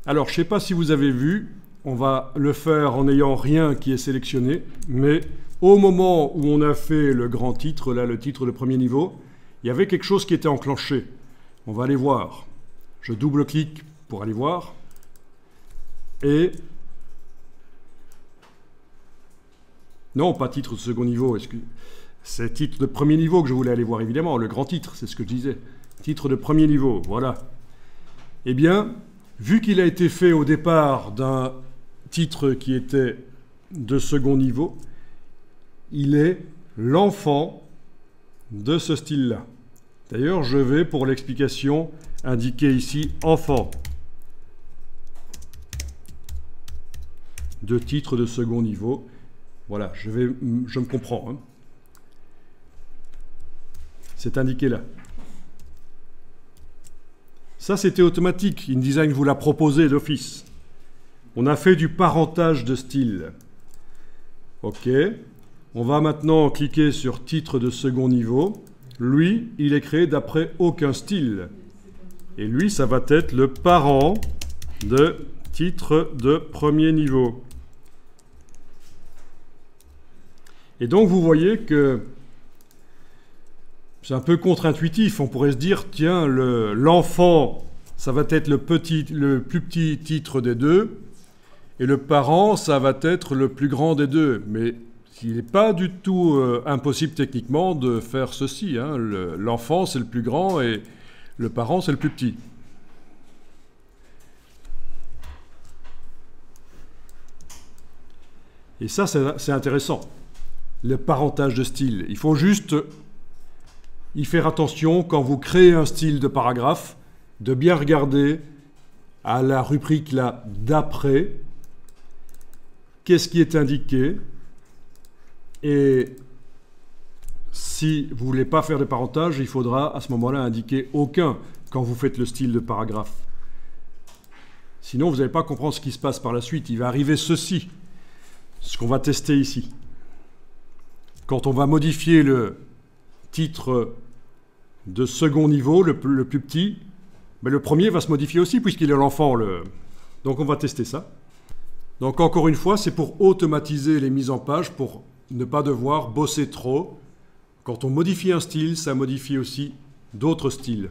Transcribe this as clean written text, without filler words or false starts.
Alors, je ne sais pas si vous avez vu, on va le faire en n'ayant rien qui est sélectionné, mais au moment où on a fait le grand titre, là, le titre de premier niveau, il y avait quelque chose qui était enclenché. On va aller voir. Je double-clique pour aller voir. Et... non, pas titre de second niveau, c'est titre de premier niveau que je voulais aller voir, évidemment. Le grand titre, c'est ce que je disais. Titre de premier niveau, voilà. Eh bien, vu qu'il a été fait au départ d'un titre qui était de second niveau, il est l'enfant de ce style-là. D'ailleurs, je vais, pour l'explication, indiquer ici « enfant » de titre de second niveau. Voilà, je me comprends. Hein. C'est indiqué là. Ça, c'était automatique. InDesign vous l'a proposé d'office. On a fait du parentage de style. OK. On va maintenant cliquer sur titre de second niveau. Lui, il est créé d'après aucun style. Et lui, ça va être le parent de titre de premier niveau. Et donc, vous voyez que c'est un peu contre-intuitif. On pourrait se dire, tiens, l'enfant, ça va être le plus petit titre des deux, et le parent, ça va être le plus grand des deux. Mais il n'est pas du tout impossible techniquement de faire ceci. Hein. L'enfant, c'est le plus grand, et le parent, c'est le plus petit. Et ça, c'est intéressant. Le parentage de style. Il faut juste y faire attention quand vous créez un style de paragraphe, de bien regarder à la rubrique là d'après, qu'est-ce qui est indiqué, et si vous ne voulez pas faire de parentage, il faudra à ce moment-là indiquer aucun quand vous faites le style de paragraphe. Sinon, vous n'allez pas comprendre ce qui se passe par la suite. Il va arriver ceci, ce qu'on va tester ici. Quand on va modifier le titre de second niveau, le plus petit, mais le premier va se modifier aussi puisqu'il est l'enfant. Donc on va tester ça. Donc encore une fois, c'est pour automatiser les mises en page, pour ne pas devoir bosser trop. Quand on modifie un style, ça modifie aussi d'autres styles.